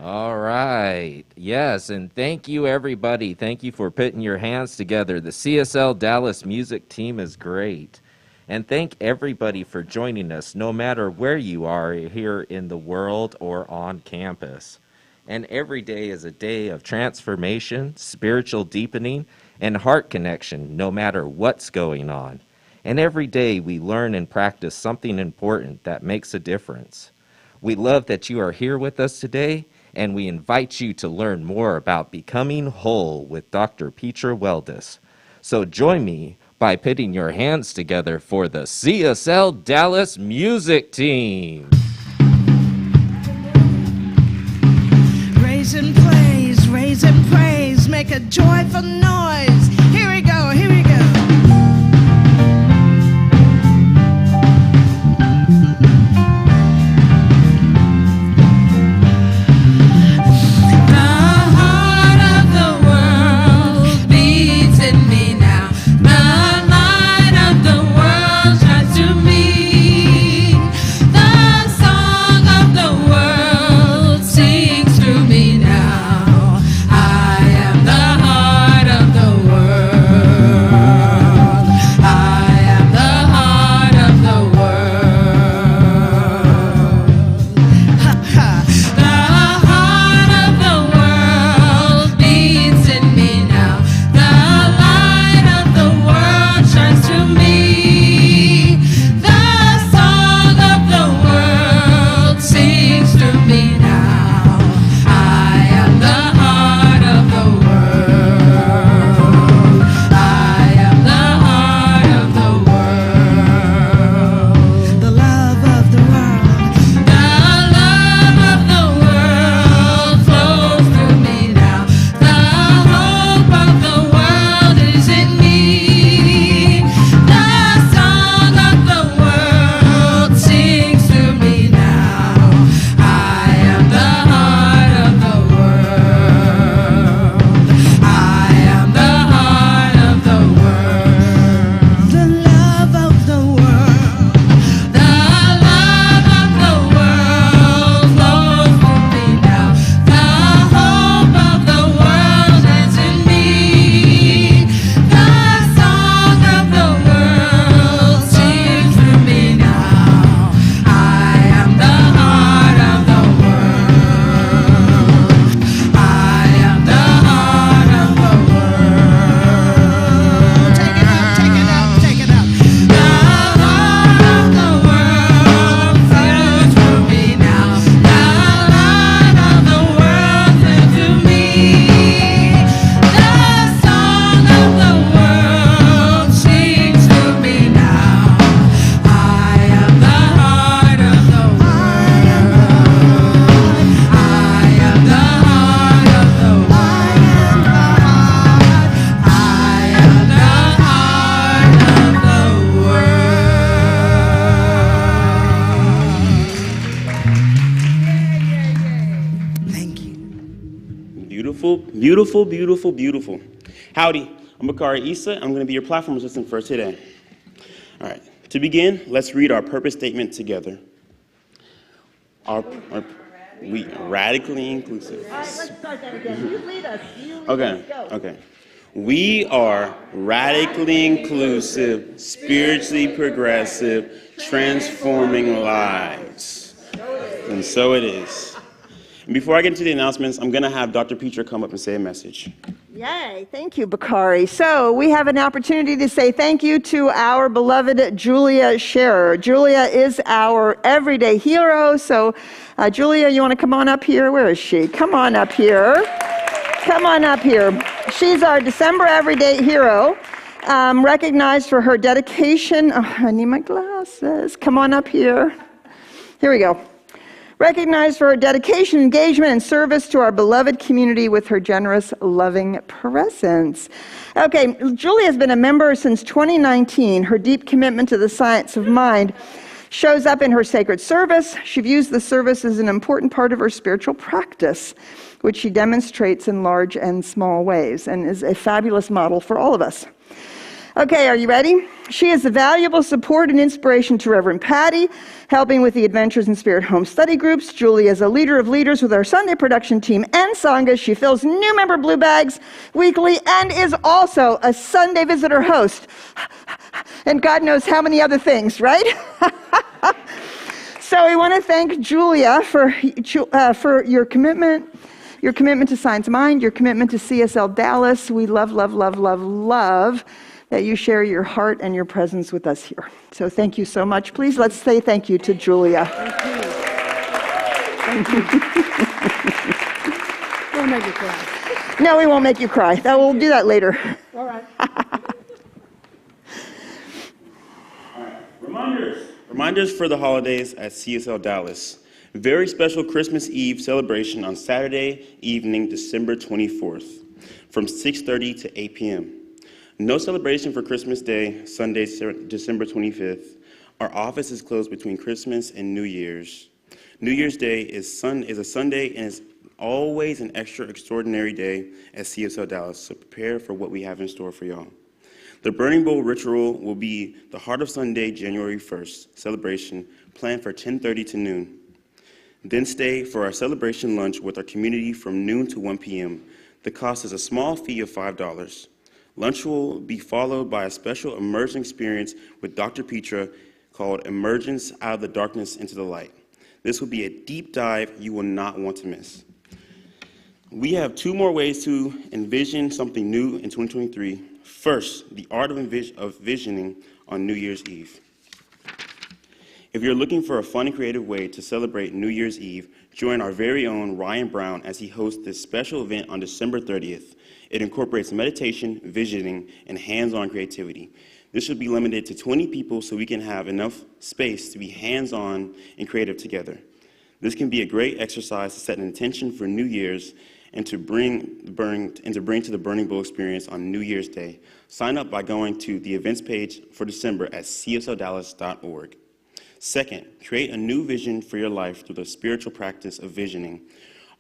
All right. Yes, and thank you, everybody. Thank you for putting your hands together. The CSL Dallas music team is great. And thank everybody for joining us, no matter where you are here in the world or on campus. And every day is a day of transformation, spiritual deepening, and heart connection, no matter what's going on. And every day we learn and practice something important that makes a difference. We love that you are here with us today, and we invite you to learn more about becoming whole with Dr. Petra Weldes. So join me by putting your hands together for the CSL Dallas music team. Raise and praise, make a joyful noise. Here we go, here we go. beautiful, beautiful, beautiful, beautiful. Howdy, I'm Bakari Issa. I'm going to be your platform assistant for today. All right, to begin, let's read our purpose statement together. We are radically inclusive. All right, let's start that again. You lead us. Okay. We are radically inclusive, spiritually progressive, transforming lives. And so it is. And before I get into the announcements, I'm going to have Dr. Petra come up and say a message. Yay, thank you, Bakari. So we have an opportunity to say thank you to our beloved Julia Scherer. Julia is our everyday hero. So Julia, you want to come on up here? Where is she? Come on up here. Come on up here. She's our December everyday hero, recognized for her dedication. Oh, I need my glasses. Come on up here. Here we go. Recognized for her dedication, engagement, and service to our beloved community with her generous, loving presence. Okay, Julie has been a member since 2019. Her deep commitment to the science of mind shows up in her sacred service. She views the service as an important part of her spiritual practice, which she demonstrates in large and small ways, and is a fabulous model for all of us. Okay, are you ready? She is a valuable support and inspiration to Reverend Patty, helping with the Adventures in Spirit home study groups. Julie is a leader of leaders with our Sunday production team and Sangha. She fills new member blue bags weekly and is also a Sunday visitor host. And God knows how many other things, right? So we want to thank Julia for your commitment to Science Mind, your commitment to CSL Dallas. We love that you share your heart and your presence with us here. So thank you so much. Please, let's say thank you to Julia. Thank you. Don't make you cry. No, we won't make you cry. We'll do that later. All right. Reminders for the holidays at CSL Dallas. Very special Christmas Eve celebration on Saturday evening, December 24th, from 6:30 to 8 p.m. No celebration for Christmas Day, Sunday, December 25th. Our office is closed between Christmas and New Year's. New Year's Day is a Sunday and is always an extraordinary day at CSL Dallas, so prepare for what we have in store for y'all. The Burning Bowl ritual will be the Heart of Sunday, January 1st celebration, planned for 10:30 to noon. Then stay for our celebration lunch with our community from noon to 1 p.m. The cost is a small fee of $5. Lunch will be followed by a special immersion experience with Dr. Petra called Emergence Out of the Darkness into the Light. This will be a deep dive you will not want to miss. We have 2 more ways to envision something new in 2023. First, the art of visioning on New Year's Eve. If you're looking for a fun and creative way to celebrate New Year's Eve, join our very own Ryan Brown as he hosts this special event on December 30th. It incorporates meditation, visioning, and hands-on creativity. This should be limited to 20 people so we can have enough space to be hands-on and creative together. This can be a great exercise to set an intention for New Year's and to bring to the Burning Bowl experience on New Year's Day. Sign up by going to the events page for December at csldallas.org. Second, create a new vision for your life through the spiritual practice of visioning.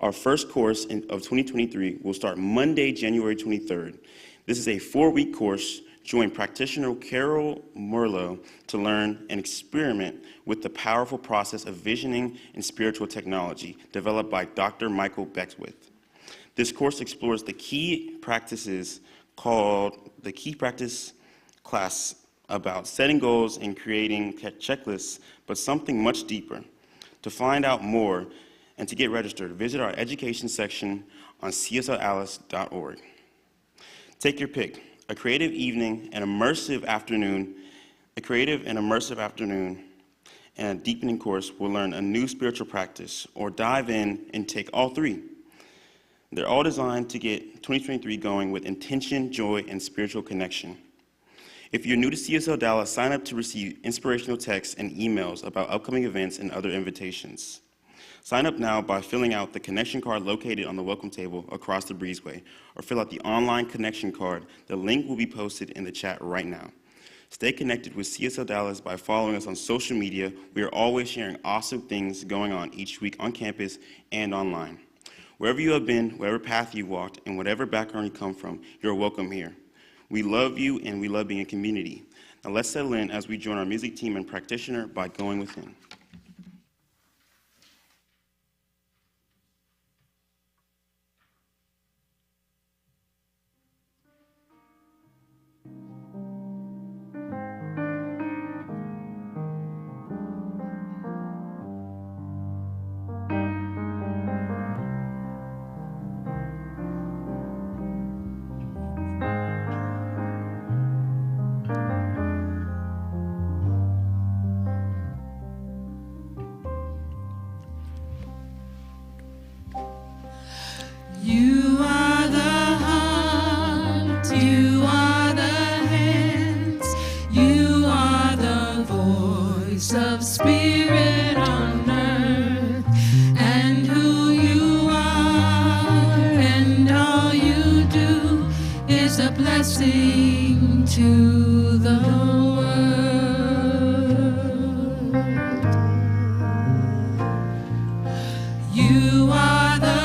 Our first course of 2023 will start Monday, January 23rd. This is a 4-week course. Join practitioner Carol Merlot to learn and experiment with the powerful process of visioning and spiritual technology developed by Dr. Michael Beckwith. This course explores the key practices called the Key Practice class about setting goals and creating checklists, but something much deeper. To find out more and to get registered, visit our education section on cslallis.org. Take your pick. A creative and immersive afternoon, and a deepening course will learn a new spiritual practice or dive in and take all 3. They're all designed to get 2023 going with intention, joy, and spiritual connection. If you're new to CSL Dallas, sign up to receive inspirational texts and emails about upcoming events and other invitations. Sign up now by filling out the connection card located on the welcome table across the breezeway, or fill out the online connection card. The link will be posted in the chat right now. Stay connected with CSL Dallas by following us on social media. We are always sharing awesome things going on each week on campus and online. Wherever you have been, whatever path you walked, and whatever background you come from, you're welcome here. We love you and we love being a community. Now let's settle in as we join our music team and practitioner by going within. You are the heart, you are the hands, you are the voice of spirit on earth, and who you are and all you do is a blessing to the world. You are the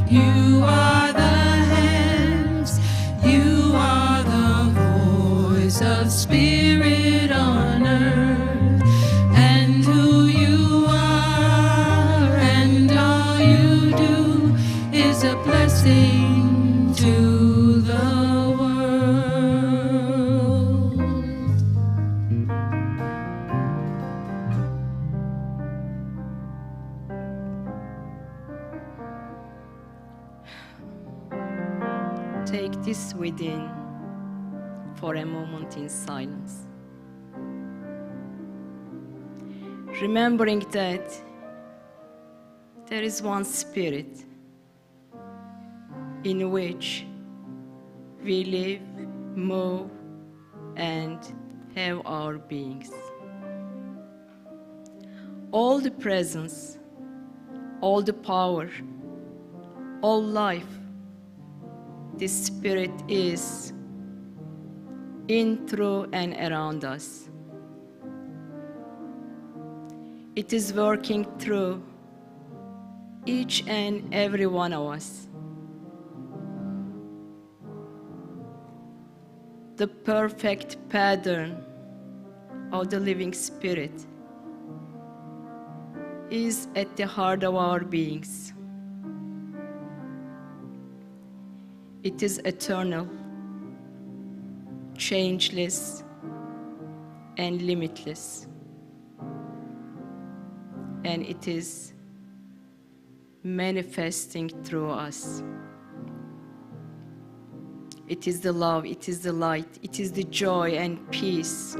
you are the hands, you are the voice of spirit on earth, and who you are and all you do is a blessing to the world. Take this within for a moment in silence. Remembering that there is one spirit in which we live, move, and have our beings. All the presence, all the power, all life, this spirit is in, through, and around us. It is working through each and every one of us. The perfect pattern of the living spirit is at the heart of our beings. It is eternal, changeless, and limitless. And it is manifesting through us. It is the love, it is the light, it is the joy and peace.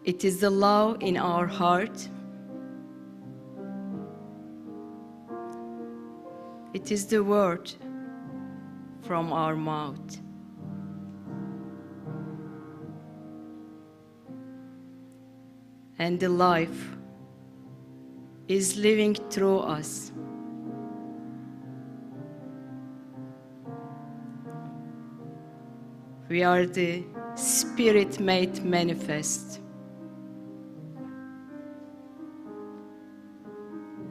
It is the love in our heart. It is the word from our mouth. And the life is living through us. We are the Spirit made manifest.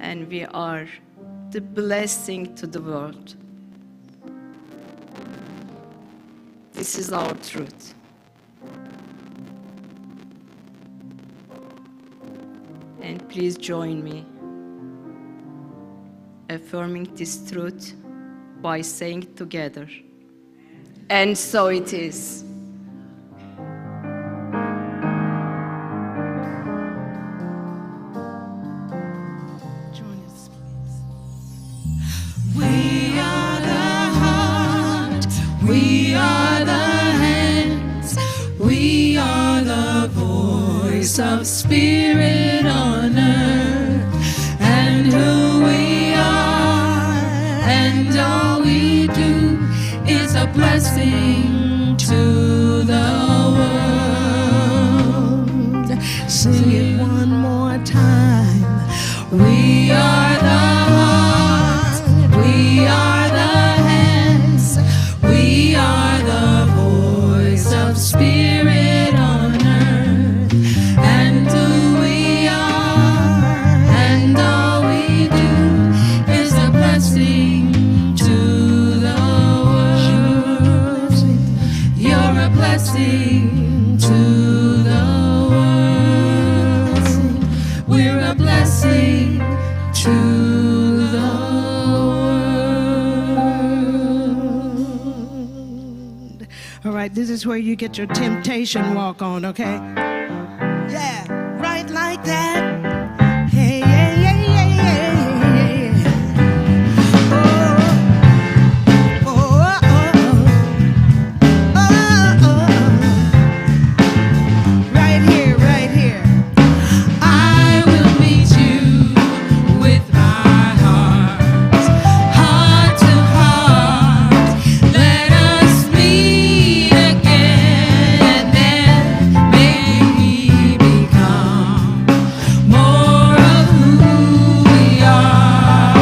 And we are the blessing to the world. This is our truth. And please join me affirming this truth by saying together, and so it is. Join us, please. We are the heart, we are the hands, we are the voice of spirit on earth, and who we are and all we do is a blessing to the world. Sing it one more time. We are the heart, we are the hands, we are the voice of spirit on earth, blessing to the world. We're a blessing to the world. All right, this is where you get your temptation walk on, okay? Yeah, right like that. Hey, yeah, yeah, yeah, yeah, yeah, yeah. Oh, oh, oh, oh, oh, oh. Right here, right here. I will meet you with my heart, heart to heart. Let us meet again, and then maybe we become more of who we are,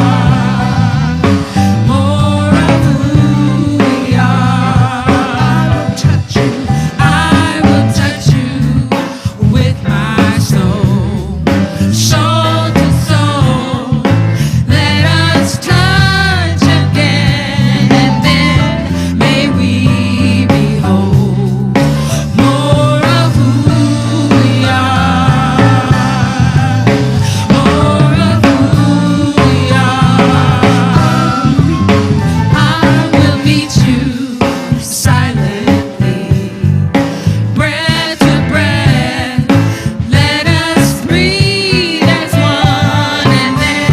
more of who we are. I will touch you with my soul, soul to soul. Let us touch again, and then may we behold more of who we are, more of who we are. I will meet you silently, breath to breath. Let us breathe as one, and then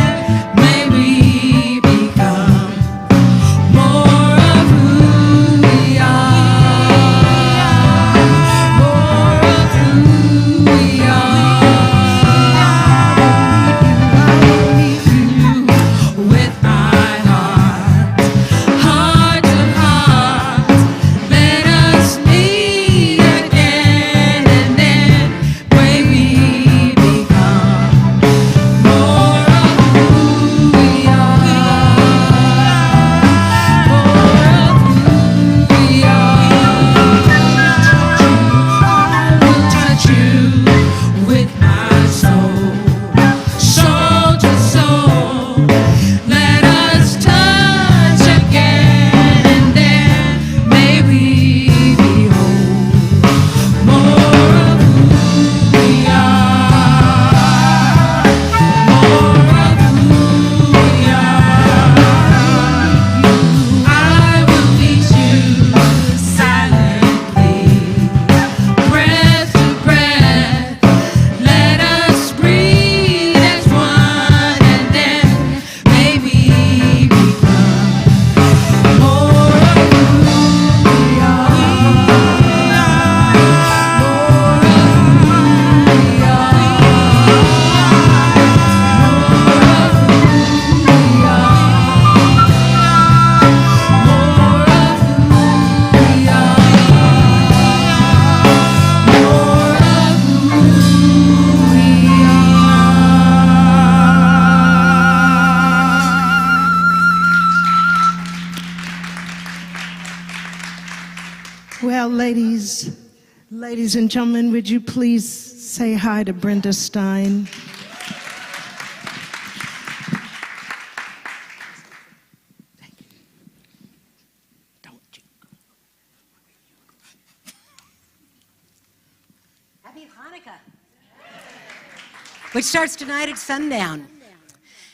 may we become more of who we are, more of who we are. With my heart, heart to heart. Let us meet again, and then may we become more of who we are, more of who we are. I will touch you with my soul, soul to soul. Let us touch again, and then may we behold more of who we are, more of who we are. I will meet you silently, breath to breath. Let us breathe as one, and then may we become more of who we are, more of who we Well, ladies and gentlemen, would you please say hi to Brenda Stein? Thank you. Don't you? Happy Hanukkah, which starts tonight at sundown.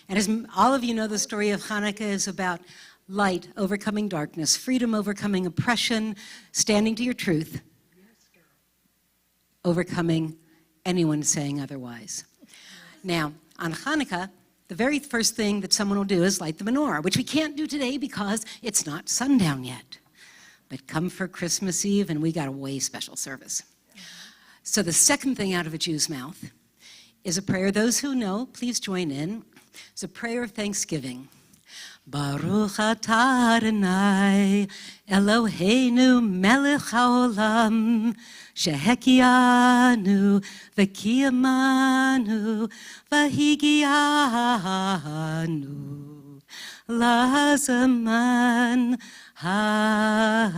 And as all of you know, the story of Hanukkah is about light overcoming darkness, freedom overcoming oppression, standing to your truth, overcoming anyone saying otherwise. Now, on Hanukkah, the very first thing that someone will do is light the menorah, which we can't do today because it's not sundown yet. But come for Christmas Eve, and we got a way special service. So the second thing out of a Jew's mouth is a prayer. Those who know, please join in. It's a prayer of thanksgiving. Baruch atah Adonai Eloheinu melech haolam shehekianu v'kiyamanu v'higianu lazaman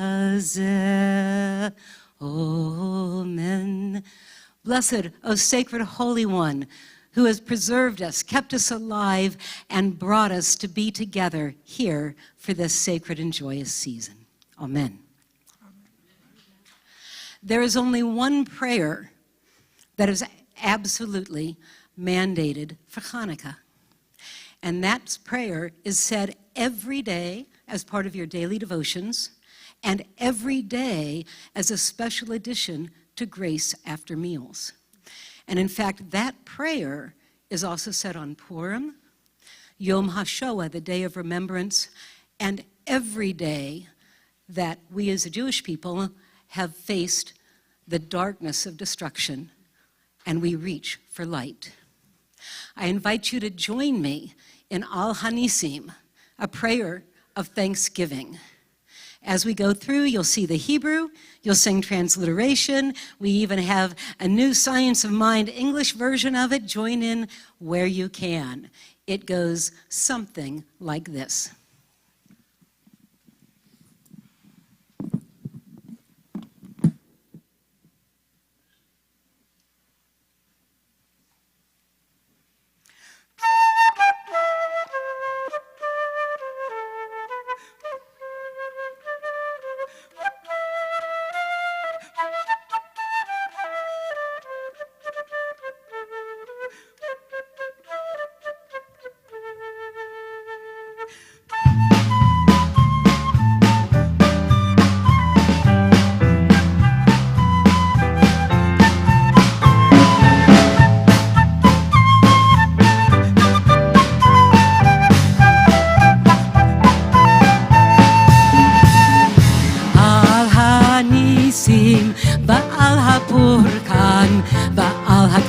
hazeh. Amen. Blessed, O sacred Holy One, who has preserved us, kept us alive, and brought us to be together here for this sacred and joyous season. Amen. There is only one prayer that is absolutely mandated for Hanukkah. And that prayer is said every day as part of your daily devotions and every day as a special addition to Grace After Meals. And in fact, that prayer is also said on Purim, Yom HaShoah, the Day of Remembrance, and every day that we as a Jewish people have faced the darkness of destruction and we reach for light. I invite you to join me in Al Hanisim, a prayer of thanksgiving. As we go through, you'll see the Hebrew, you'll sing transliteration, we even have a new Science of Mind English version of it. Join in where you can. It goes something like this.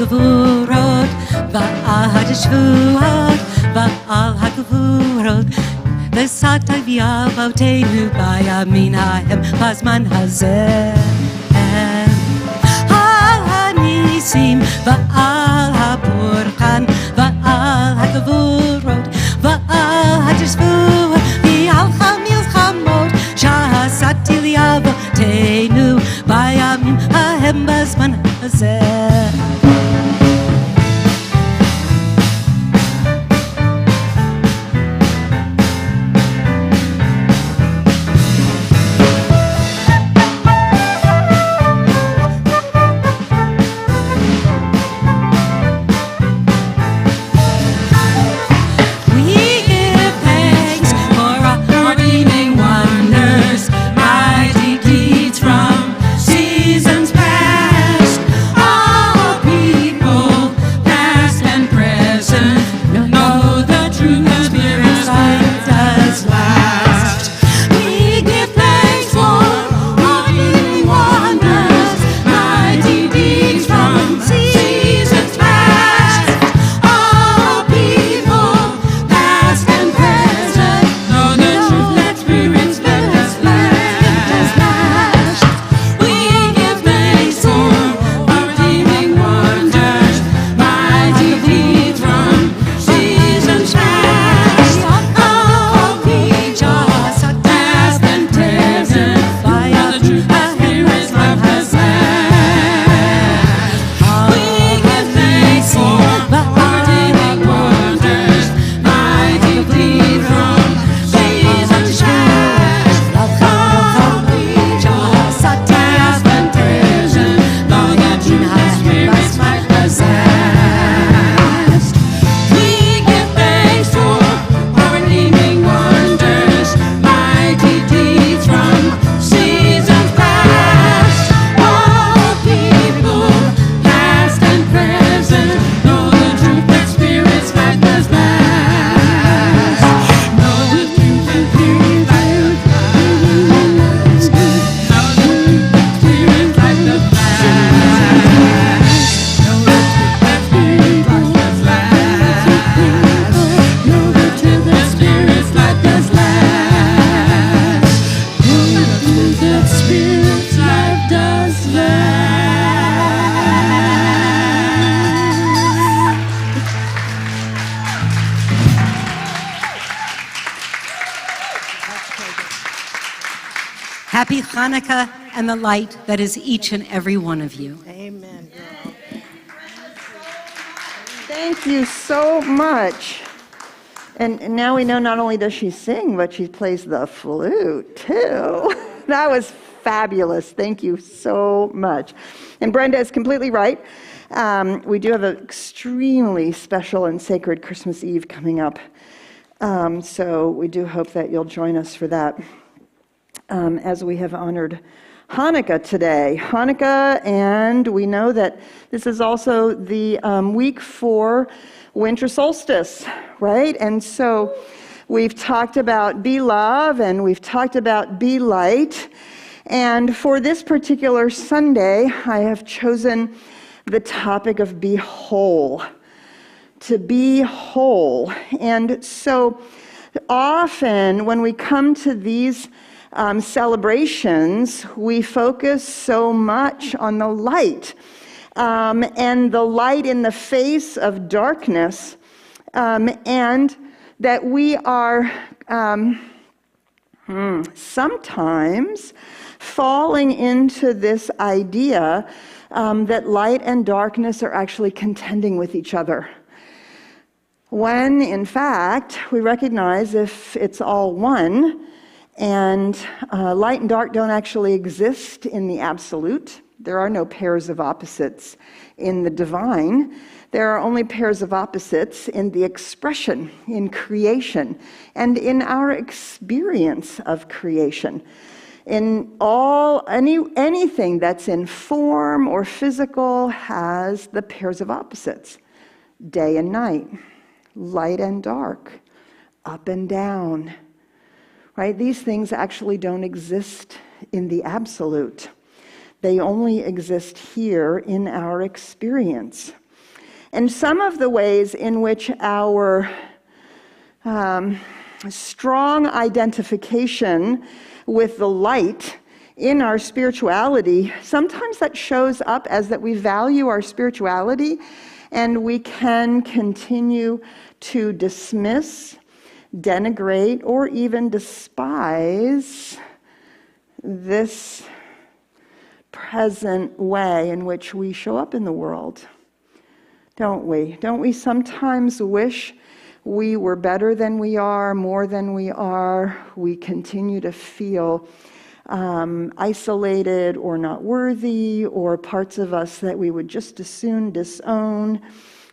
הגבורות ועל התשועות ועל הגבורות לשאת אבי אבותינו בימים ההם בזמן הזה על הניסים ועל הבורקן ועל הגבורות ועל התשועות ועל המלחמות שעשיתי לאבותינו בימים ההם בזמן הזה Happy Hanukkah and the light that is each and every one of you. Amen. Thank you so much. And now we know not only does she sing, but she plays the flute too. That was fabulous. Thank you so much. And Brenda is completely right. We do have an extremely special and sacred Christmas Eve coming up. So we do hope that you'll join us for that, as we have honored Hanukkah today. Hanukkah, and we know that this is also the week for winter solstice, right? And so we've talked about be love, and we've talked about be light. And for this particular Sunday, I have chosen the topic of be whole. To be whole. And so often when we come to these celebrations, we focus so much on the light, and the light in the face of darkness, and that we are sometimes falling into this idea that light and darkness are actually contending with each other. When, in fact, we recognize if it's all one, and light and dark don't actually exist in the absolute. There are no pairs of opposites in the divine. There are only pairs of opposites in the expression, in creation, and in our experience of creation. In anything that's in form or physical has the pairs of opposites, day and night, light and dark, up and down, right? These things actually don't exist in the absolute. They only exist here in our experience. And some of the ways in which our strong identification with the light in our spirituality, sometimes that shows up as that we value our spirituality, and we can continue to dismiss, denigrate, or even despise this present way in which we show up in the world. Don't we? Don't we sometimes wish we were better than we are, more than we are? We continue to feel isolated or not worthy, or parts of us that we would just as soon disown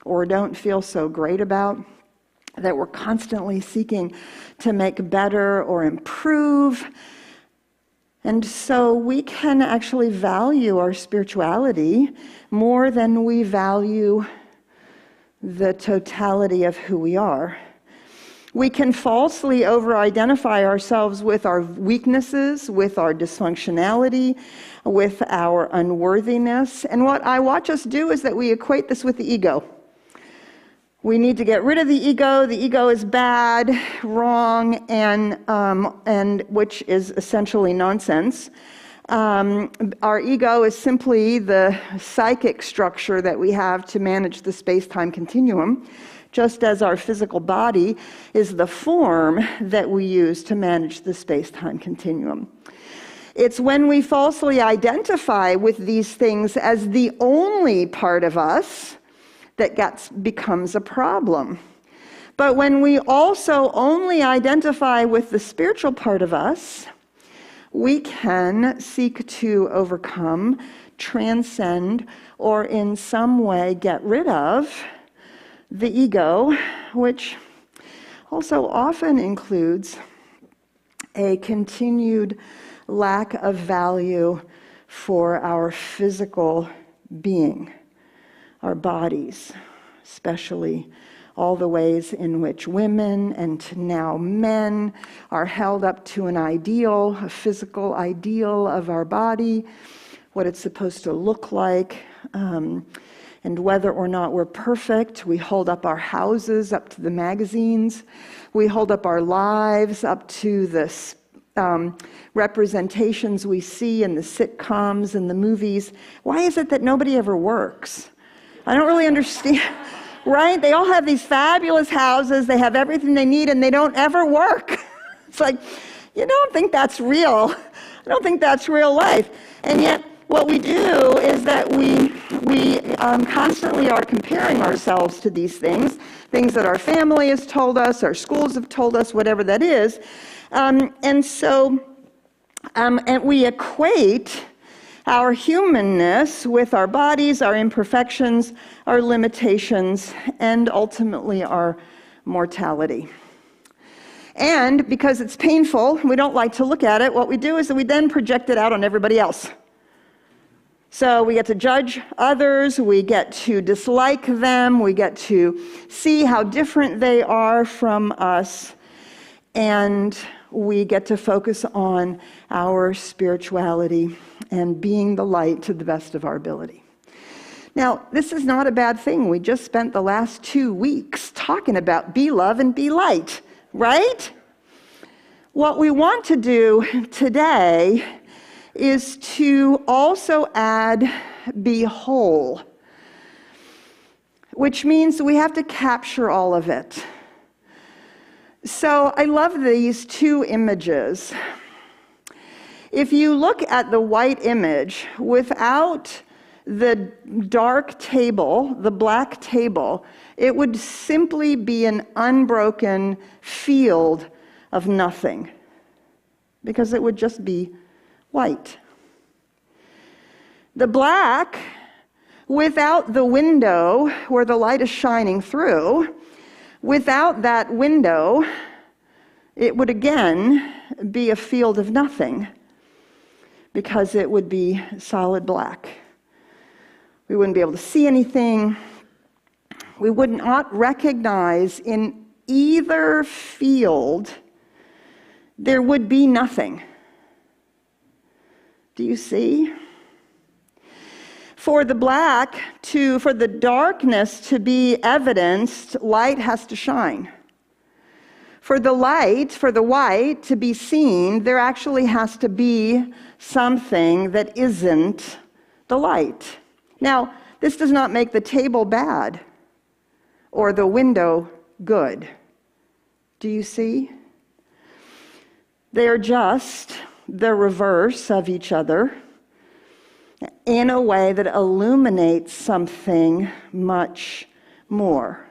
or don't feel so great about, that we're constantly seeking to make better or improve. And so we can actually value our spirituality more than we value the totality of who we are. We can falsely over-identify ourselves with our weaknesses, with our dysfunctionality, with our unworthiness. And what I watch us do is that we equate this with the ego. We need to get rid of the ego. The ego is bad, wrong, and which is essentially nonsense. Our ego is simply the psychic structure that we have to manage the space-time continuum, just as our physical body is the form that we use to manage the space-time continuum. It's when we falsely identify with these things as the only part of us that becomes a problem. But when we also only identify with the spiritual part of us, we can seek to overcome, transcend, or in some way get rid of the ego, which also often includes a continued lack of value for our physical being, our bodies, especially all the ways in which women and now men are held up to an ideal, a physical ideal of our body, what it's supposed to look like, and whether or not we're perfect. We hold up our houses up to the magazines. We hold up our lives up to the representations we see in the sitcoms and the movies. Why is it that nobody ever works? I don't really understand. Right? They all have these fabulous houses, they have everything they need, and they don't ever work. It's like, you don't think that's real. I don't think that's real life. And yet, what we do is that we constantly are comparing ourselves to these things that our family has told us, our schools have told us, whatever that is. And so And we equate our humanness with our bodies, our imperfections, our limitations, and ultimately our mortality. And because it's painful, we don't like to look at it, what we do is that we then project it out on everybody else. So we get to judge others, we get to dislike them, we get to see how different they are from us, and we get to focus on our spirituality and being the light to the best of our ability. Now, this is not a bad thing. We just spent the last 2 weeks talking about be love and be light, right? What we want to do today is to also add be whole, which means we have to capture all of it. So I love these 2 images. If you look at the white image, without the dark table, the black table, it would simply be an unbroken field of nothing, because it would just be white. The black, without the window where the light is shining through, without that window, it would again be a field of nothing, because it would be solid black. We wouldn't be able to see anything. We would not recognize in either field, there would be nothing. Do you see? For the for the darkness to be evidenced, light has to shine. For the white to be seen, there actually has to be something that isn't the light. Now, this does not make the table bad or the window good. Do you see? They're just the reverse of each other in a way that illuminates something much more.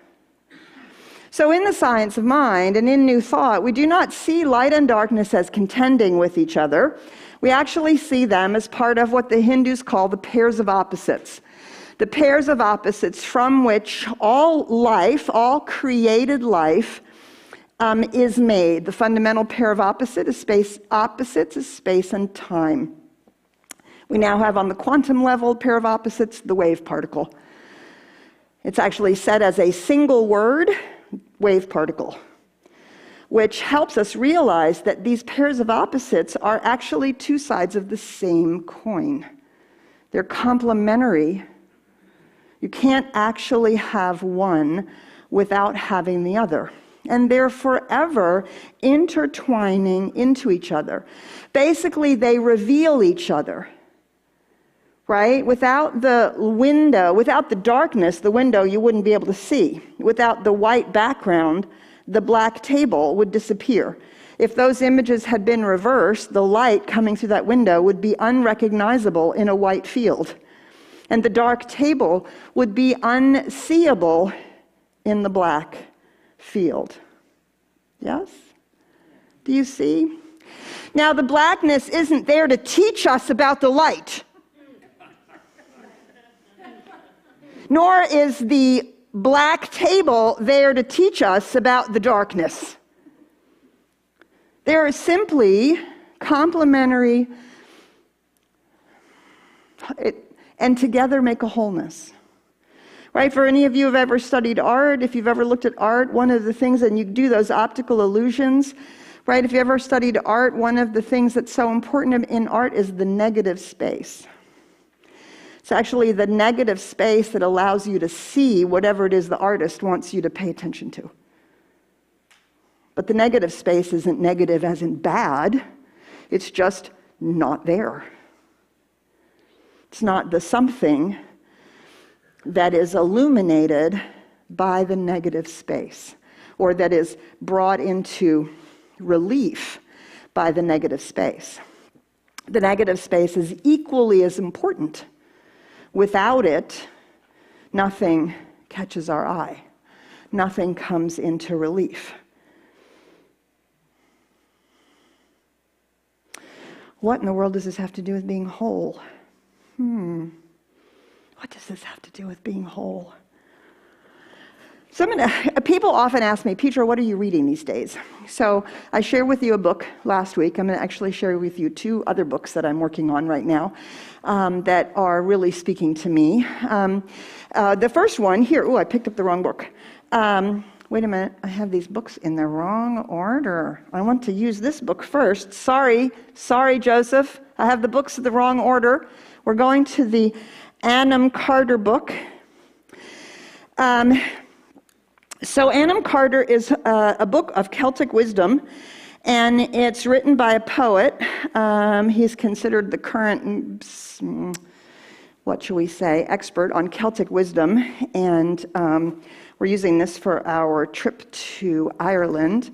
So in the science of mind and in New Thought, we do not see light and darkness as contending with each other. We actually see them as part of what the Hindus call the pairs of opposites. The pairs of opposites from which all life, all created life, is made. The fundamental pair of opposites is space and time. We now have on the quantum level pair of opposites, the wave particle. It's actually said as a single word, wave particle, which helps us realize that these pairs of opposites are actually 2 sides of the same coin. They're complementary. You can't actually have one without having the other. And they're forever intertwining into each other. Basically, they reveal each other, right? Without the window, without the darkness, the window you wouldn't be able to see. Without the white background, the black table would disappear. If those images had been reversed, the light coming through that window would be unrecognizable in a white field. And the dark table would be unseeable in the black field. Yes? Do you see? Now, the blackness isn't there to teach us about the light. Nor is the black table there to teach us about the darkness. They are simply complementary and together make a wholeness. Right? For any of you who have ever studied art, if you've ever looked at art, one of the things, and you do those optical illusions, right? If you ever studied art, one of the things that's so important in art is the negative space. It's actually the negative space that allows you to see whatever it is the artist wants you to pay attention to. But the negative space isn't negative as in bad. It's just not there. It's not the something that is illuminated by the negative space, or that is brought into relief by the negative space. The negative space is equally as important. Without it, nothing catches our eye. Nothing comes into relief. What in the world does this have to do with being whole? What does this have to do with being whole? So people often ask me, Petra, what are you reading these days? So I shared with you a book last week. I'm going to actually share with you 2 other books that I'm working on right now that are really speaking to me. The first one here, I picked up the wrong book. Wait a minute, I have these books in the wrong order. I want to use this book first. Sorry, Joseph. I have the books in the wrong order. We're going to the Annam Carter book. So Annam Carter is a book of Celtic wisdom, and it's written by a poet. He's considered the current, what shall we say, expert on Celtic wisdom, and we're using this for our trip to Ireland.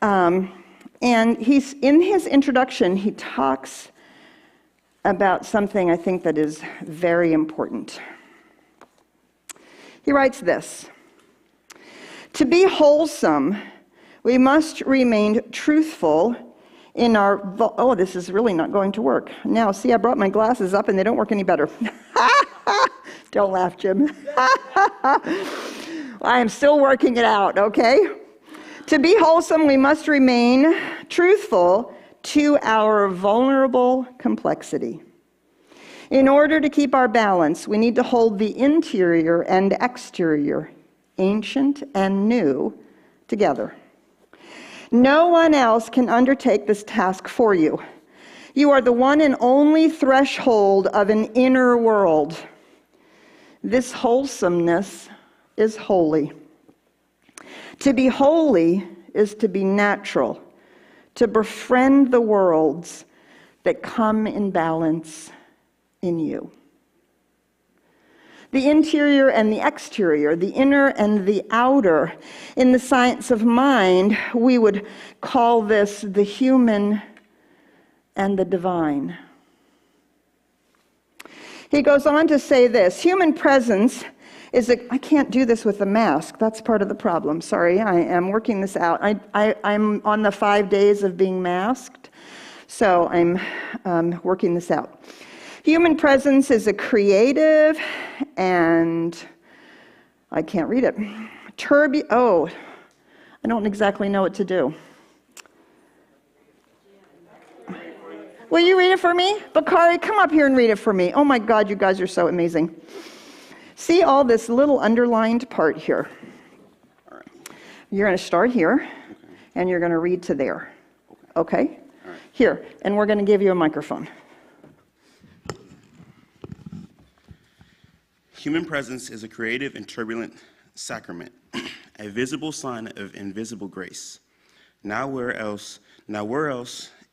And he's in his introduction, he talks about something I think that is very important. He writes this: to be wholesome, we must remain truthful in our... this is really not going to work. Now, see, I brought my glasses up and they don't work any better. Don't laugh, Jim. I am still working it out, okay? To be wholesome, we must remain truthful to our vulnerable complexity. In order to keep our balance, we need to hold the interior and exterior, ancient and new, together. No one else can undertake this task for you. You are the one and only threshold of an inner world. This wholesomeness is holy. To be holy is to be natural, to befriend the worlds that come in balance in you. The interior and the exterior, the inner and the outer. In the science of mind, we would call this the human and the divine. He goes on to say this: human presence is I can't do this with a mask. That's part of the problem. Sorry, I am working this out. I'm on the 5 days of being masked, so I'm working this out. Human presence is a creative and, I can't read it, I don't exactly know what to do. Will you read it for me? Bakari, come up here and read it for me. Oh my God, you guys are so amazing. See all this little underlined part here. You're going to start here, and you're going to read to there. Okay? Here, and we're going to give you a microphone. Human presence is a creative and turbulent sacrament, a visible sign of invisible grace. Now where else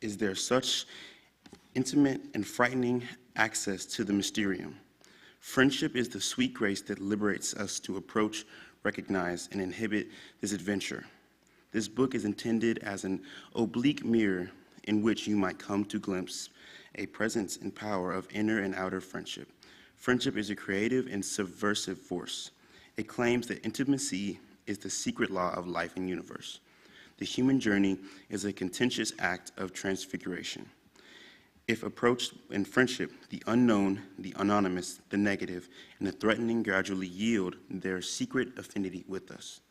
is there such intimate and frightening access to the mysterium? Friendship is the sweet grace that liberates us to approach, recognize, and inhibit this adventure. This book is intended as an oblique mirror in which you might come to glimpse a presence and power of inner and outer friendship. Friendship is a creative and subversive force. It claims that intimacy is the secret law of life and universe. The human journey is a contentious act of transfiguration. If approached in friendship, the unknown, the anonymous, the negative, and the threatening gradually yield their secret affinity with us.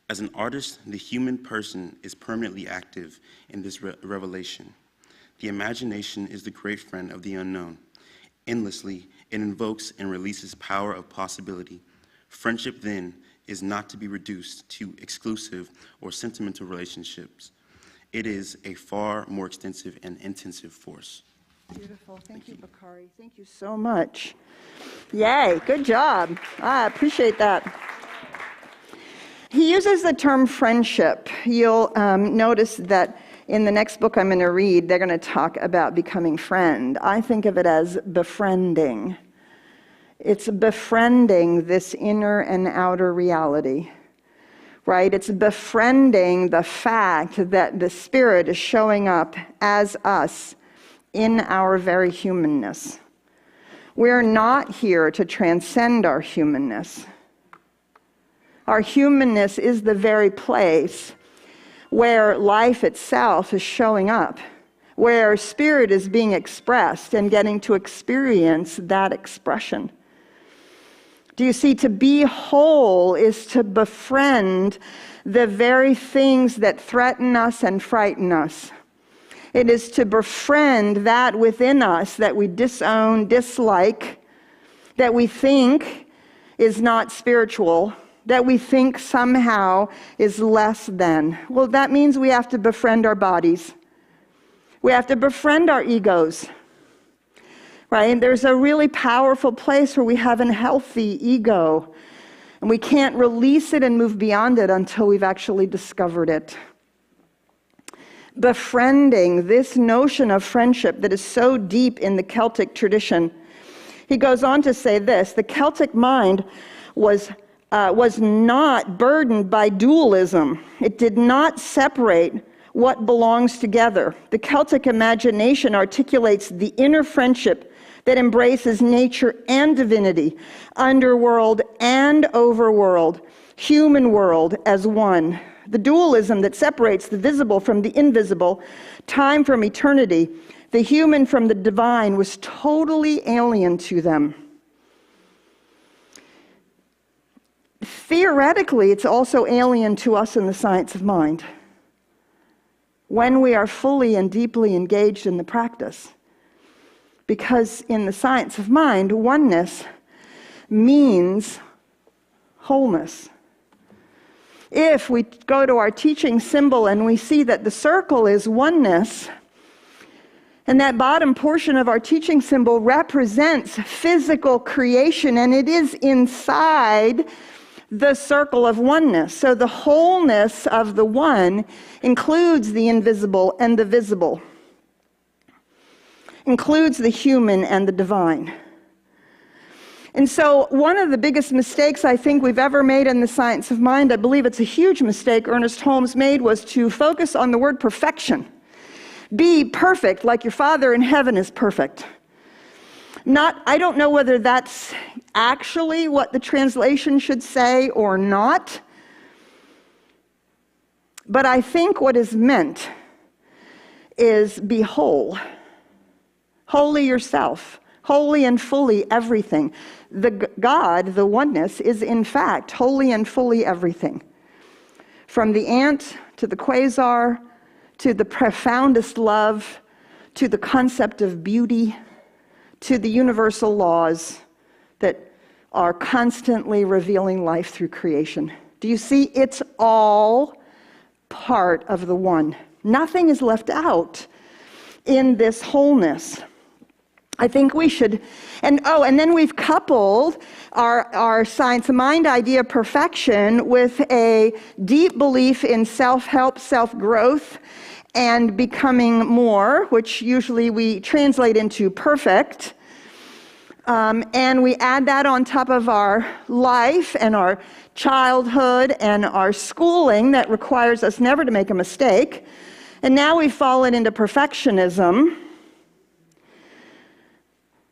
As an artist, the human person is permanently active in this revelation. The imagination is the great friend of the unknown. Endlessly, it invokes and releases power of possibility. Friendship, then, is not to be reduced to exclusive or sentimental relationships. It is a far more extensive and intensive force. Beautiful. Thank you, Bakari. Thank you so much. Yay, good job. I appreciate that. He uses the term friendship. You'll notice that in the next book I'm going to read, they're going to talk about becoming friend. I think of it as befriending. It's befriending this inner and outer reality, right? It's befriending the fact that the Spirit is showing up as us in our very humanness. We're not here to transcend our humanness. Our humanness is the very place where life itself is showing up where spirit is being expressed and getting to experience that expression. Do you see, to be whole is to befriend the very things that threaten us and frighten us. It is to befriend that within us that we disown, dislike, that we think is not spiritual, that we think somehow is less than. Well, that means we have to befriend our bodies. We have to befriend our egos. Right? And there's a really powerful place where we have a healthy ego, and we can't release it and move beyond it until we've actually discovered it. Befriending, this notion of friendship that is so deep in the Celtic tradition. He goes on to say this: the Celtic mind was not burdened by dualism. It did not separate what belongs together. The Celtic imagination articulates the inner friendship that embraces nature and divinity, underworld and overworld, human world as one. The dualism that separates the visible from the invisible, time from eternity, the human from the divine, was totally alien to them. Theoretically, it's also alien to us in the science of mind, when we are fully and deeply engaged in the practice. Because in the science of mind, oneness means wholeness. If we go to our teaching symbol and we see that the circle is oneness, and that bottom portion of our teaching symbol represents physical creation, and it is inside the circle of oneness. So the wholeness of the one includes the invisible and the visible, includes the human and the divine. And so one of the biggest mistakes I think we've ever made in the science of mind, I believe it's a huge mistake Ernest Holmes made, was to focus on the word perfection. Be perfect like your Father in heaven is perfect. I don't know whether that's actually what the translation should say or not, but I think what is meant is be whole. Wholly yourself, wholly and fully everything. The God, the oneness, is in fact wholly and fully everything. From the ant to the quasar, to the profoundest love, to the concept of beauty, to the universal laws that are constantly revealing life through creation. Do you see? It's all part of the one. Nothing is left out in this wholeness. I think we should, and then we've coupled our science of mind idea of perfection with a deep belief in self-help, self-growth, and becoming more, which usually we translate into perfect. And we add that on top of our life and our childhood and our schooling that requires us never to make a mistake. And now we've fallen into perfectionism,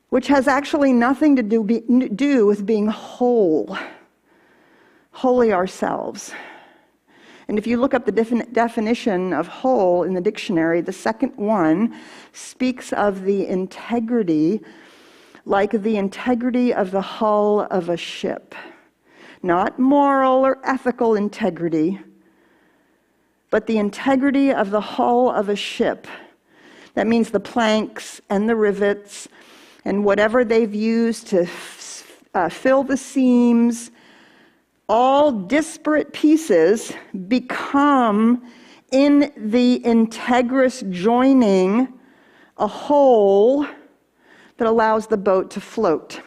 which has actually nothing to do with being whole, wholly ourselves. And if you look up the definition of whole in the dictionary, the second one speaks of the integrity, like the integrity of the hull of a ship. Not moral or ethical integrity, but the integrity of the hull of a ship. That means the planks and the rivets and whatever they've used to fill the seams, all disparate pieces become in the integrous joining a whole that allows the boat to float.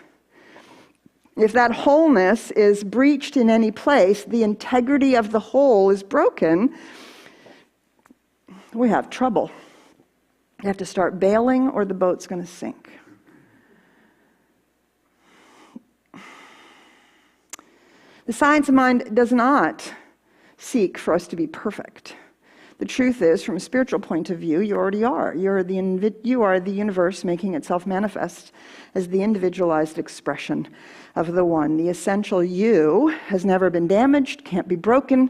If that wholeness is breached in any place, the integrity of the whole is broken, we have trouble. You have to start bailing or the boat's going to sink. The science of mind does not seek for us to be perfect. The truth is, from a spiritual point of view, you already are. You are the universe making itself manifest as the individualized expression of the one. The essential you has never been damaged, can't be broken,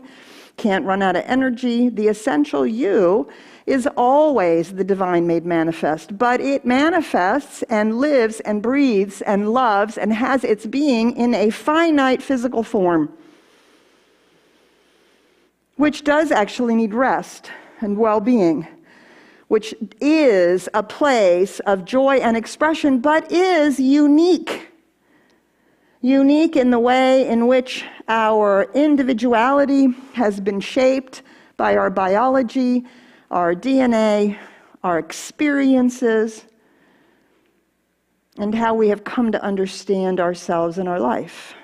can't run out of energy. The essential you is always the divine made manifest, but it manifests and lives and breathes and loves and has its being in a finite physical form, which does actually need rest and well-being, which is a place of joy and expression, but is unique. Unique in the way in which our individuality has been shaped by our biology, our DNA, our experiences, and how we have come to understand ourselves and our life.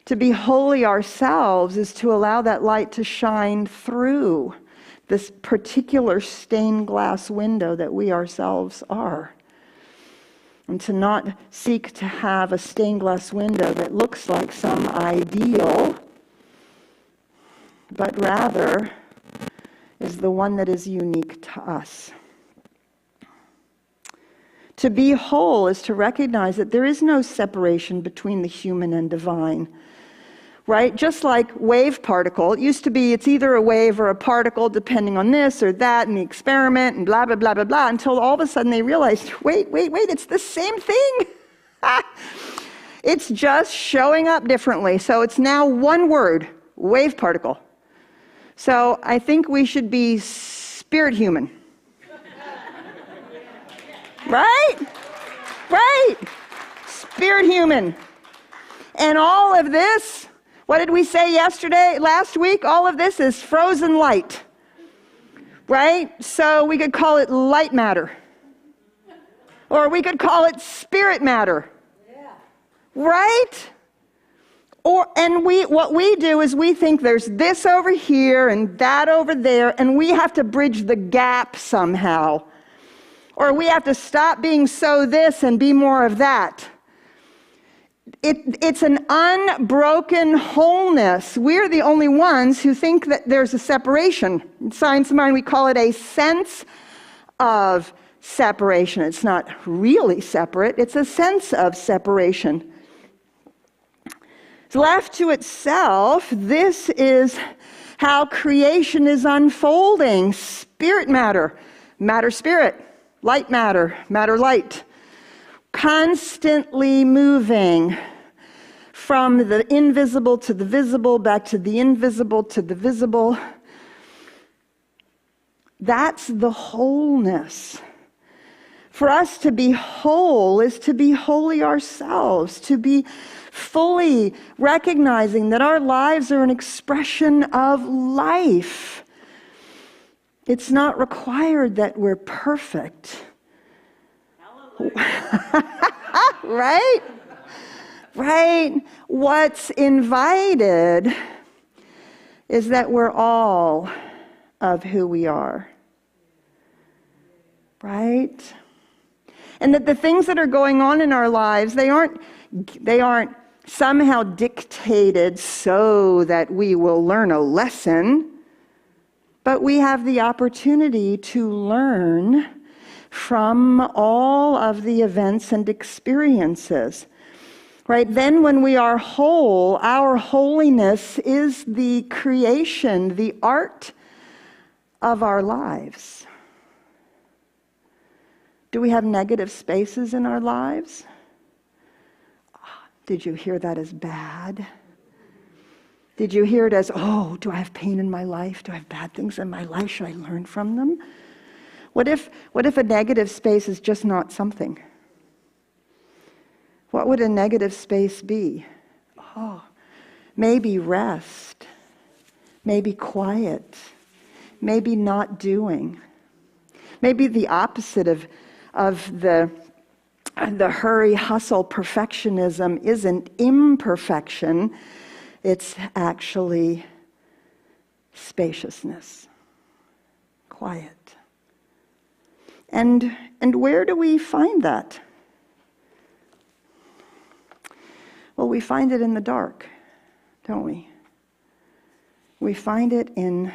To be holy ourselves is to allow that light to shine through this particular stained glass window that we ourselves are. And to not seek to have a stained glass window that looks like some ideal, but rather is the one that is unique to us. To be whole is to recognize that there is no separation between the human and divine. Right? Just like wave particle, it used to be it's either a wave or a particle depending on this or that and the experiment and blah, blah, blah, blah, blah, until all of a sudden they realized, wait, it's the same thing. It's just showing up differently. So it's now one word, wave particle. So I think we should be spirit human. Right? Right. Spirit human. And all of this, what did we say last week? All of this is frozen light, right? So we could call it light matter. Or we could call it spirit matter. Yeah. Right? What we do is we think there's this over here and that over there, and we have to bridge the gap somehow. Or we have to stop being so this and be more of that. It's an unbroken wholeness. We're the only ones who think that there's a separation. In science mind, we call it a sense of separation. It's not really separate. It's a sense of separation. Left to itself, this is how creation is unfolding. Spirit matter, matter spirit, light matter, matter light. Constantly moving from the invisible to the visible, back to the invisible to the visible. That's the wholeness. For us to be whole is to be holy ourselves, to be fully recognizing that our lives are an expression of life. It's not required that we're perfect. Right? Right? What's invited is that we're all of who we are. Right? And that the things that are going on in our lives, they aren't somehow dictated so that we will learn a lesson, but we have the opportunity to learn from all of the events and experiences. Right? Then when we are whole, our holiness is the creation, the art of our lives. Do we have negative spaces in our lives? Did you hear that as bad? Did you hear it as, oh, do I have pain in my life? Do I have bad things in my life? Should I learn from them? What if a negative space is just not something? What would a negative space be? Oh, maybe rest, maybe quiet, maybe not doing. Maybe the opposite of the hurry, hustle, perfectionism isn't imperfection, it's actually spaciousness, quiet. And where do we find that? Well, we find it in the dark, don't we? We find it in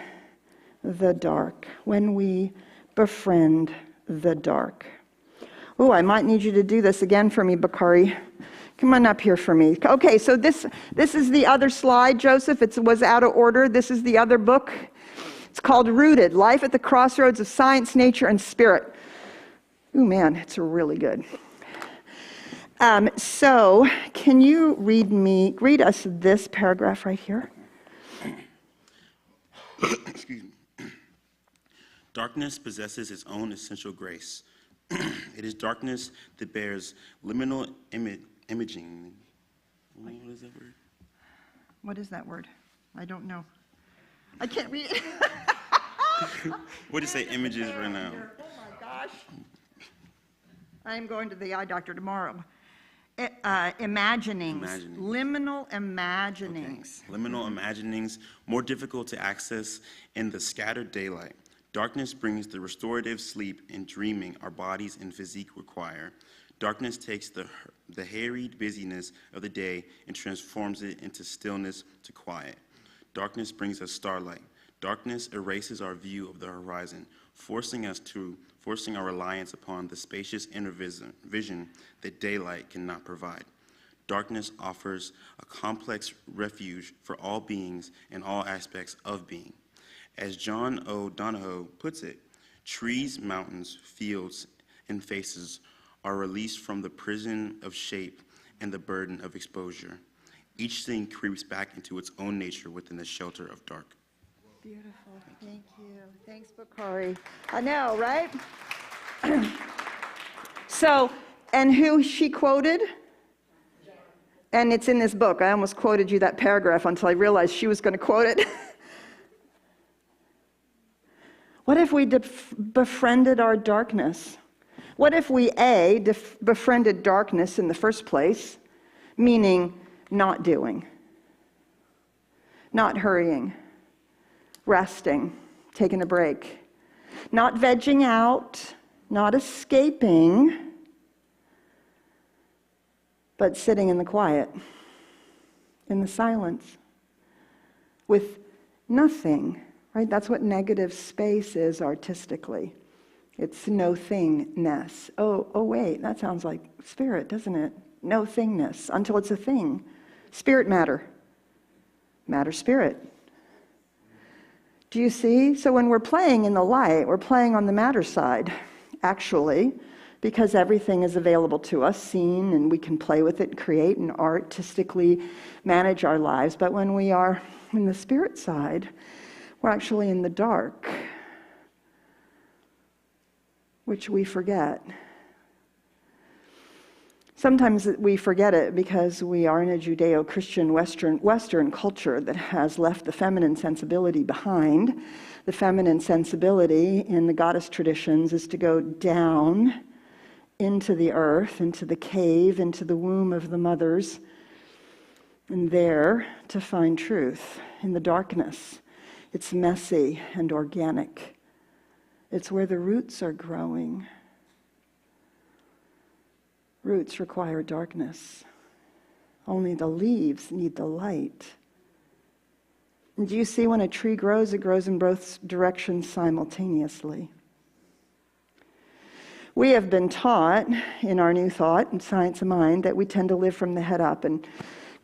the dark, when we befriend the dark. Oh, I might need you to do this again for me, Bakari. Come on up here for me. Okay, so this is the other slide, Joseph. It was out of order. This is the other book. It's called Rooted, Life at the Crossroads of Science, Nature, and Spirit. Ooh, man, it's really good. So can you read us this paragraph right here? Excuse me. Darkness possesses its own essential grace. It is darkness that bears liminal imaging. What is that word? What is that word? I don't know. I can't read it. What do you say images right now? Oh my gosh. I am going to the eye doctor tomorrow. Imaginings. Liminal imaginings. Okay. Liminal imaginings, more difficult to access in the scattered daylight. Darkness brings the restorative sleep and dreaming our bodies and physique require. Darkness takes the harried busyness of the day and transforms it into stillness to quiet. Darkness brings us starlight. Darkness erases our view of the horizon, forcing our reliance upon the spacious inner vision that daylight cannot provide. Darkness offers a complex refuge for all beings and all aspects of being. As John O. Donahoe puts it, trees, mountains, fields, and faces are released from the prison of shape and the burden of exposure. Each thing creeps back into its own nature within the shelter of dark. Beautiful. Thank you. Thanks, Bakari. I know, right? So, and who she quoted? And it's in this book. I almost quoted you that paragraph until I realized she was going to quote it. What if we befriended our darkness? What if we, befriended darkness in the first place, meaning not doing, not hurrying, resting, taking a break, not vegging out, not escaping, but sitting in the quiet, in the silence, with nothing, right? That's what negative space is artistically. It's no-thingness. Oh, wait, that sounds like spirit, doesn't it? No-thingness, until it's a thing. Spirit matter. Matter spirit. Do you see? So when we're playing in the light, we're playing on the matter side, actually, because everything is available to us, seen, and we can play with it, create, and artistically manage our lives. But when we are in the spirit side, we're actually in the dark, which we forget. Sometimes we forget it because we are in a Judeo-Christian Western culture that has left the feminine sensibility behind. The feminine sensibility in the goddess traditions is to go down into the earth, into the cave, into the womb of the mothers, and there to find truth in the darkness. It's messy and organic. It's where the roots are growing. Roots require darkness. Only the leaves need the light. And do you see when a tree grows, it grows in both directions simultaneously. We have been taught in our new thought and science of mind that we tend to live from the head up. And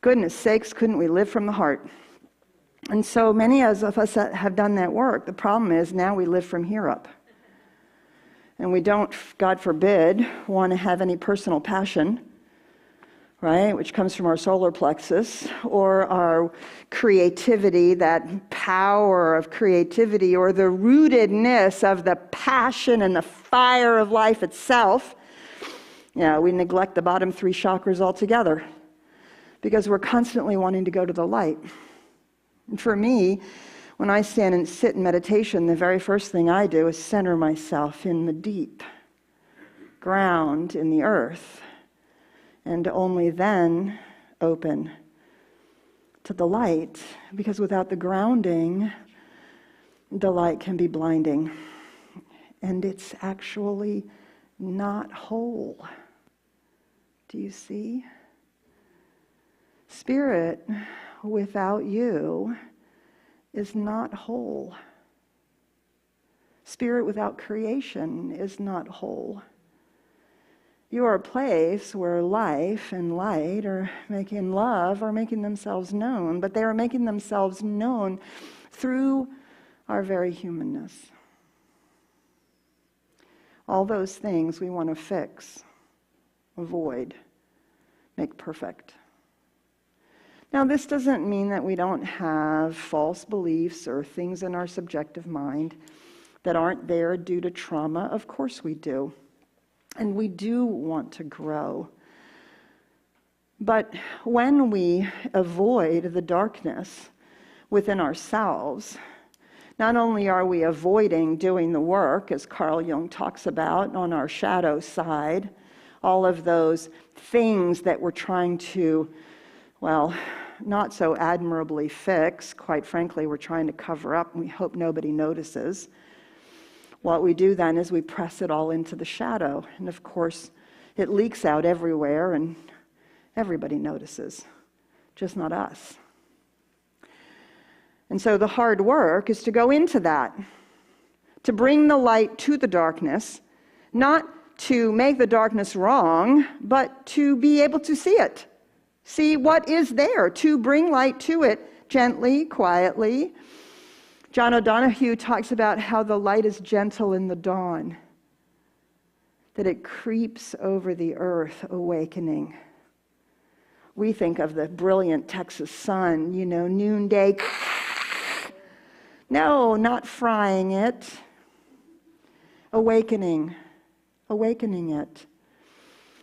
goodness sakes, couldn't we live from the heart? And so many of us that have done that work, the problem is now we live from here up. And we don't, God forbid, want to have any personal passion, right, which comes from our solar plexus, or our creativity, that power of creativity, or the rootedness of the passion and the fire of life itself. Yeah, we neglect the bottom three chakras altogether because we're constantly wanting to go to the light. And for me, when I stand and sit in meditation, the very first thing I do is center myself in the deep, ground in the earth, and only then open to the light, because without the grounding, the light can be blinding, and it's actually not whole. Do you see? Spirit without you is not whole. Spirit without creation is not whole. You are a place where life and light are making love, are making themselves known, but they are making themselves known through our very humanness. All those things we want to fix, avoid, make perfect. Now, this doesn't mean that we don't have false beliefs or things in our subjective mind that aren't there due to trauma. Of course we do. And we do want to grow. But when we avoid the darkness within ourselves, not only are we avoiding doing the work, as Carl Jung talks about, on our shadow side, all of those things that we're trying to, well, not so admirably fix. Quite frankly, we're trying to cover up, and we hope nobody notices. What we do then is we press it all into the shadow. And of course, it leaks out everywhere, and everybody notices, just not us. And so the hard work is to go into that, to bring the light to the darkness, not to make the darkness wrong, but to be able to see it. See what is there, to bring light to it gently, quietly. John O'Donohue talks about how the light is gentle in the dawn, that it creeps over the earth, awakening. We think of the brilliant Texas sun, noonday. No, not frying it. Awakening it,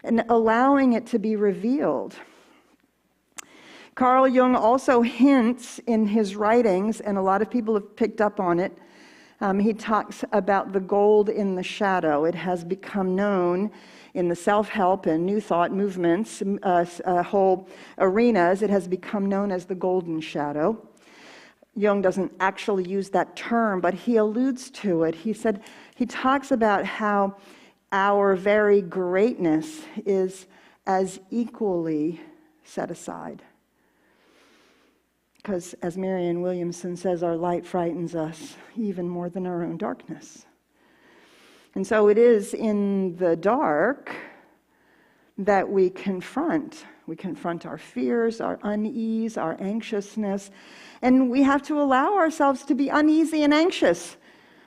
and allowing it to be revealed. Carl Jung also hints in his writings, and a lot of people have picked up on it, he talks about the gold in the shadow. It has become known in the self-help and new thought movements, whole arenas, it has become known as the golden shadow. Jung doesn't actually use that term, but he alludes to it. He talks about how our very greatness is as equally set aside. Because, as Marianne Williamson says, our light frightens us even more than our own darkness. And so it is in the dark that we confront. We confront our fears, our unease, our anxiousness, and we have to allow ourselves to be uneasy and anxious,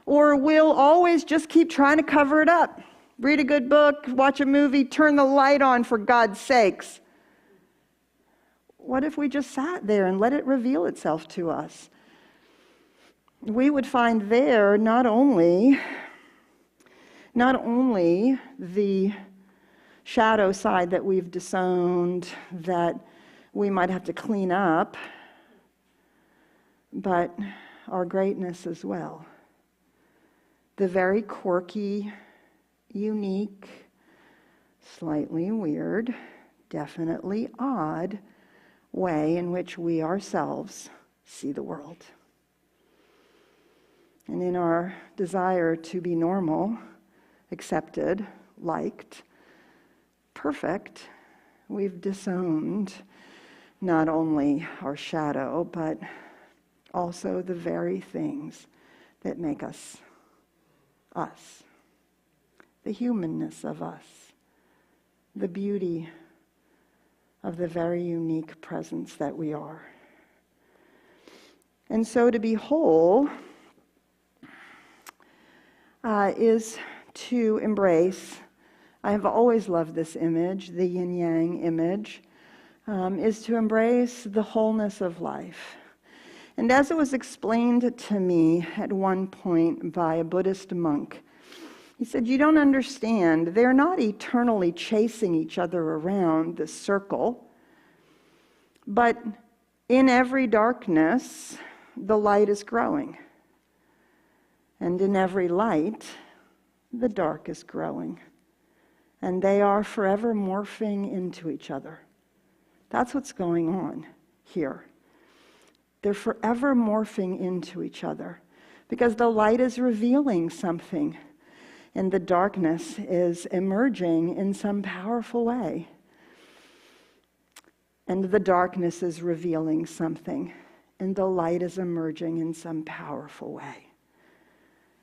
or we'll always just keep trying to cover it up. Read a good book, watch a movie, turn the light on for God's sakes. What if we just sat there and let it reveal itself to us? We would find there not only the shadow side that we've disowned, that we might have to clean up, but our greatness as well. The very quirky, unique, slightly weird, definitely odd way in which we ourselves see the world. And in our desire to be normal, accepted, liked, perfect, we've disowned not only our shadow, but also the very things that make us us. The humanness of us, the beauty of the very unique presence that we are. And so to be whole is to embrace, I have always loved this image, the yin-yang image, is to embrace the wholeness of life. And as it was explained to me at one point by a Buddhist monk, he said, you don't understand. They're not eternally chasing each other around the circle, but in every darkness, the light is growing. And in every light, the dark is growing. And they are forever morphing into each other. That's what's going on here. They're forever morphing into each other because the light is revealing something. And the darkness is emerging in some powerful way. And the darkness is revealing something. And the light is emerging in some powerful way.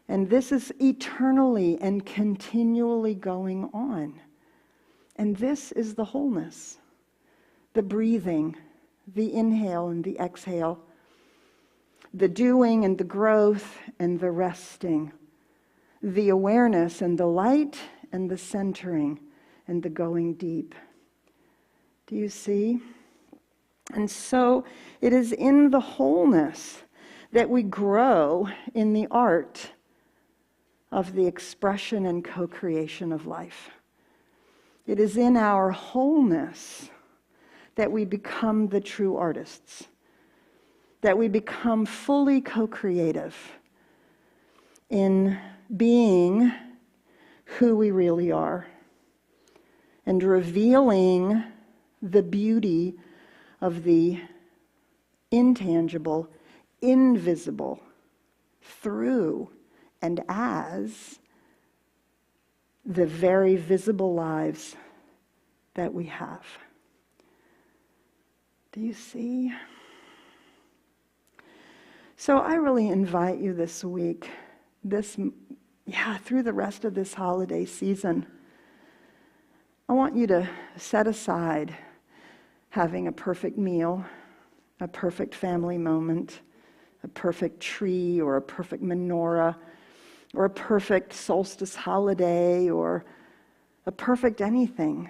And this is eternally and continually going on. And this is the wholeness, the breathing, the inhale and the exhale, the doing and the growth and the resting, the awareness and the light and the centering and the going deep. Do you see? And so it is in the wholeness that we grow in the art of the expression and co-creation of life. It is in our wholeness that we become the true artists, that we become fully co-creative in being who we really are and revealing the beauty of the intangible, invisible, through and as the very visible lives that we have. Do you see? So I really invite you this week, through the rest of this holiday season, I want you to set aside having a perfect meal, a perfect family moment, a perfect tree or a perfect menorah, or a perfect solstice holiday, or a perfect anything.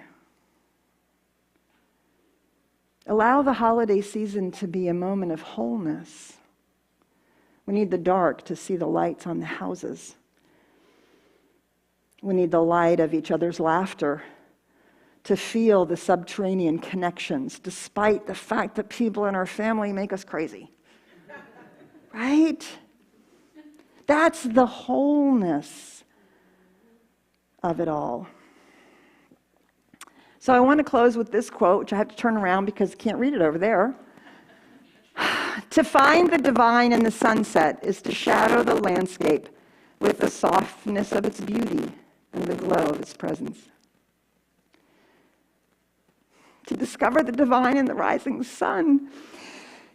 Allow the holiday season to be a moment of wholeness. We need the dark to see the lights on the houses. We need the light of each other's laughter to feel the subterranean connections, despite the fact that people in our family make us crazy. Right? That's the wholeness of it all. So I want to close with this quote, which I have to turn around because I can't read it over there. To find the divine in the sunset is to shadow the landscape with the softness of its beauty and the glow of its presence. To discover the divine in the rising sun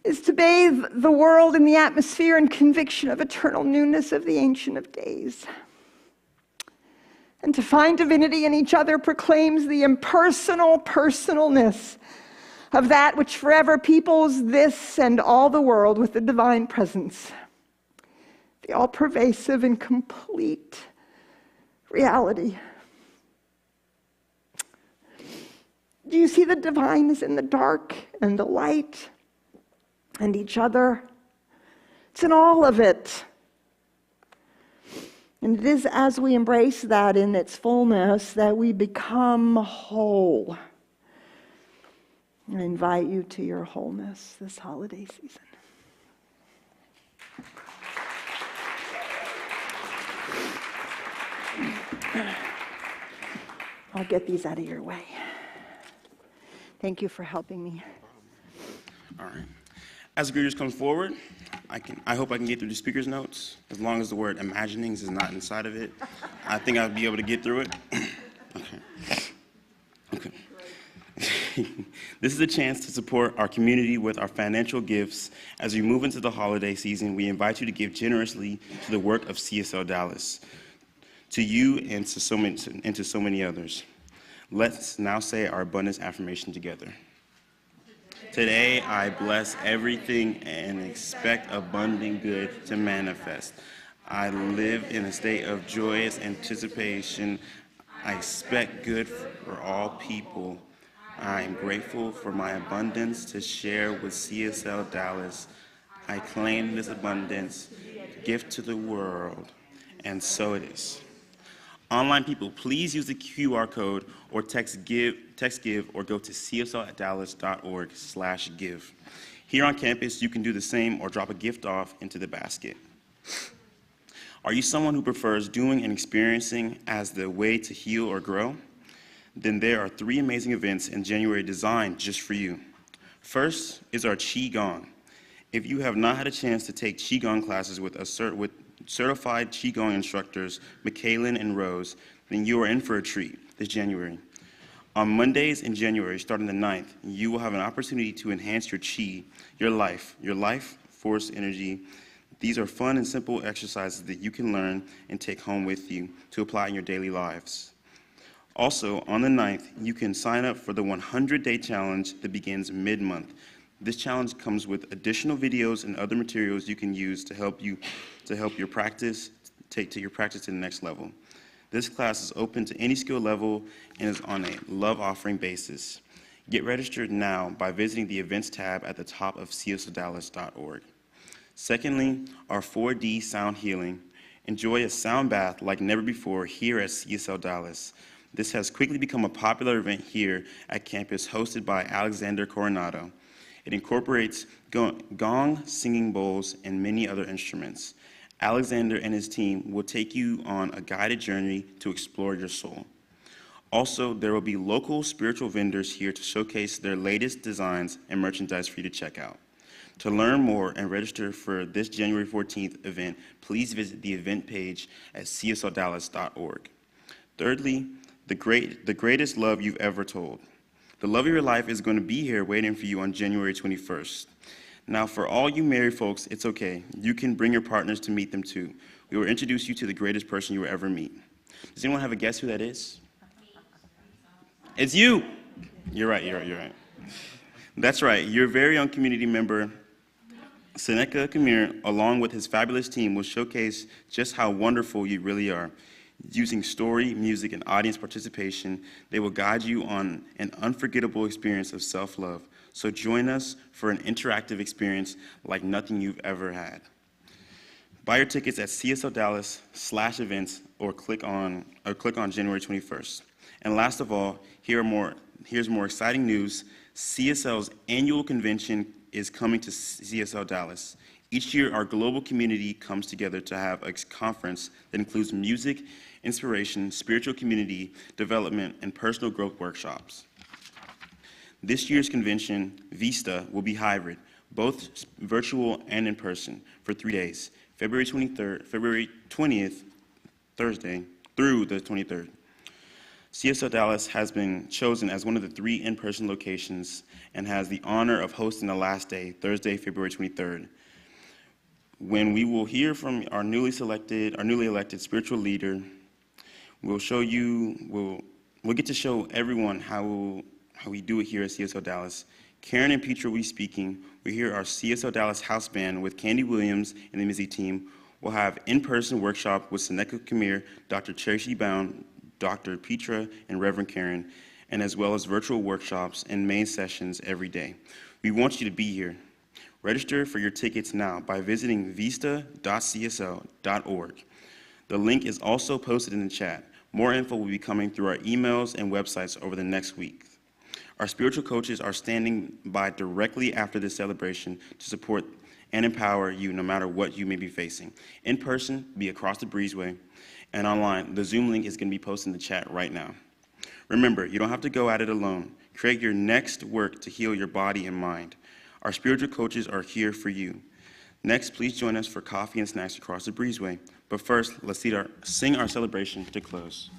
is to bathe the world in the atmosphere and conviction of eternal newness of the Ancient of Days. And to find divinity in each other proclaims the impersonal personalness of that which forever peoples this and all the world with the divine presence, the all-pervasive and complete reality. Do you see the divine is in the dark and the light and each other? It's in all of it. And it is as we embrace that in its fullness that we become whole. I invite you to your wholeness this holiday season. I'll get these out of your way. Thank you for helping me. All right. As the greeters come forward, I hope I can get through the speaker's notes. As long as the word imaginings is not inside of it, I think I'll be able to get through it. Okay. This is a chance to support our community with our financial gifts. As we move into the holiday season, we invite you to give generously to the work of CSL Dallas, to you and to so many others. Let's now say our abundance affirmation together. Today, I bless everything and expect abundant good to manifest. I live in a state of joyous anticipation. I expect good for all people. I am grateful for my abundance to share with CSL Dallas. I claim this abundance, gift to the world, and so it is. Online people, please use the QR code or text give or go to csl@dallas.org/give. Here on campus, you can do the same or drop a gift off into the basket. Are you someone who prefers doing and experiencing as the way to heal or grow? Then there are 3 amazing events in January designed just for you. First is our Qigong. If you have not had a chance to take Qigong classes with certified Qigong instructors, Michaelin and Rose, then you are in for a treat this January. On Mondays in January, starting the 9th, you will have an opportunity to enhance your Qi, your life force, energy. These are fun and simple exercises that you can learn and take home with you to apply in your daily lives. Also, on the 9th, you can sign up for the 100-day challenge that begins mid-month. This challenge comes with additional videos and other materials you can use to help your practice, take your practice to the next level. This class is open to any skill level and is on a love offering basis. Get registered now by visiting the events tab at the top of cslDallas.org. Secondly, our 4D sound healing. Enjoy a sound bath like never before here at CSL Dallas. This has quickly become a popular event here at campus hosted by Alexander Coronado. It incorporates gong, singing bowls, and many other instruments. Alexander and his team will take you on a guided journey to explore your soul. Also, there will be local spiritual vendors here to showcase their latest designs and merchandise for you to check out. To learn more and register for this January 14th event, please visit the event page at cslDallas.org. Thirdly, the greatest love you've ever told. The love of your life is going to be here waiting for you on January 21st. Now, for all you married folks, it's okay. You can bring your partners to meet them too. We will introduce you to the greatest person you will ever meet. Does anyone have a guess who that is? It's you. You're right. That's right. Your very own community member, Seneca Kamir, along with his fabulous team, will showcase just how wonderful you really are. Using story, music, and audience participation, they will guide you on an unforgettable experience of self-love. So join us for an interactive experience like nothing you've ever had. Buy your tickets at CSLDallas/events or click on January 21st. And last of all, here's more exciting news. CSL's annual convention is coming to CSL Dallas. Each year, our global community comes together to have a conference that includes music, inspiration, spiritual community development, and personal growth workshops. This year's convention, Vista, will be hybrid, both virtual and in person, for 3 days, February 20th, Thursday, through the 23rd. CSL Dallas has been chosen as one of the 3 in-person locations and has the honor of hosting the last day, Thursday, February 23rd, when we will hear from our newly elected spiritual leader. We'll get to show everyone how we do it here at CSL Dallas. Karen and Petra will be speaking. We hear our CSL Dallas house band with Candy Williams and the Mizzy team. We'll have in-person workshop with Seneca Kamir, Dr. Tracy Bound, Dr. Petra, and Reverend Karen, and as well as virtual workshops and main sessions every day. We want you to be here. Register for your tickets now by visiting vista.csl.org. The link is also posted in the chat. More info will be coming through our emails and websites over the next week. Our spiritual coaches are standing by directly after this celebration to support and empower you no matter what you may be facing. In person, be across the breezeway, and online, the Zoom link is going to be posted in the chat right now. Remember, you don't have to go at it alone. Create your next work to heal your body and mind. Our spiritual coaches are here for you. Next, please join us for coffee and snacks across the breezeway. But first, let's sing our celebration to close.